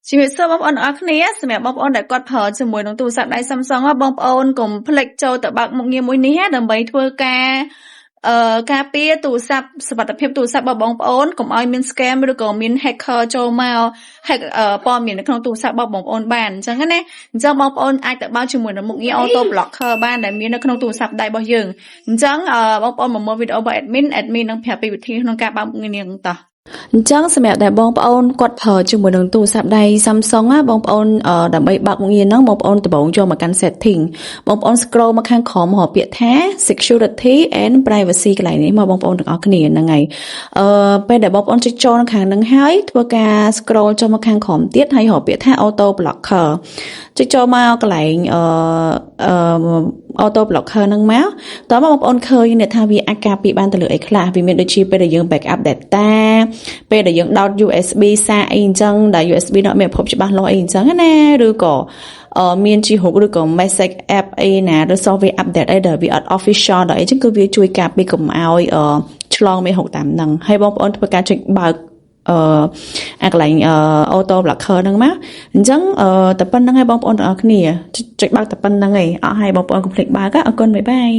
ជំរាបសួរបងប្អូនទាំងអស់គ្នាសម្រាប់បងប្អូនដែលគាត់ប្រើជាមួយនឹងទូរស័ព្ទដៃ Samsung បងប្អូនកុំភ្លេចចូលទៅបើកមុខងារមួយនេះដើម្បីធ្វើការពារទូរស័ព្ទសុវត្ថិភាពទូរស័ព្ទរបស់បងប្អូនកុំឲ្យមាន scam ឬក៏មាន hacker ចូលមក hack ព័ត៌មាននៅក្នុងទូរស័ព្ទរបស់បងប្អូនបានអញ្ចឹងណាអញ្ចឹងបងប្អូនអាចទៅបើកជាមួយនឹងមុខងារ auto blocker បានដែលមាននៅក្នុងទូរស័ព្ទដៃរបស់យើងអញ្ចឹងបងប្អូនមកមើលវីដេអូរបស់ admin នឹងប្រាប់ពីវិធីក្នុងការបើកមុខងារនេះតោះអញ្ចឹងសម្រាប់តែបងប្អូនគាត់ប្រើជាមួយនឹងទូរស័ព្ទដៃ Samsung ណាបងប្អូនដើម្បីបើកមុខងារហ្នឹងបងប្អូនដំបូងចូលមកកាន់ setting បងប្អូន scroll មកខាងក្រោមរកពាក្យថា security and privacy កន្លែងនេះមកបងប្អូនទាំងអស់គ្នាហ្នឹងហើយពេលដែលបងប្អូនចុចចូលនៅខាងហ្នឹងហើយធ្វើការ scroll ចូលមកខាងក្រោមទៀតហើយរកពាក្យថា auto blocker ចុចចូលមកកន្លែងauto blocker ហ្នឹងមកតើបងប្អូនឃើញអ្នកថាវាអាចការពារបានទៅលើអីខ្លះវាមានដូចជាពេលដែលយើង backup data ពេលដែលយើងដោត USB សារអីអញ្ចឹងដែល USB នោះមានប្រភពច្បាស់លាស់អីអញ្ចឹងណាឬក៏មានជារូបឬក៏ message app អីណាឬ software update អីដែលវាអត់ official ដល់អីចឹងគឺវាជួយការពារកុំឲ្យឆ្លងមេរោគតាមហ្នឹងហើយបងប្អូនធ្វើការចុចបើកអាកន្លែងauto blocker ហ្នឹងមកអញ្ចឹងតែប៉ុណ្្នឹងហើយបងប្អូនទាំងអស់គ្នាចុចបើកតែប៉ុណ្្នឹងឯងអស់ហើយបងប្អូនកុំភ្លេចបើកអរគុណបាយបាយ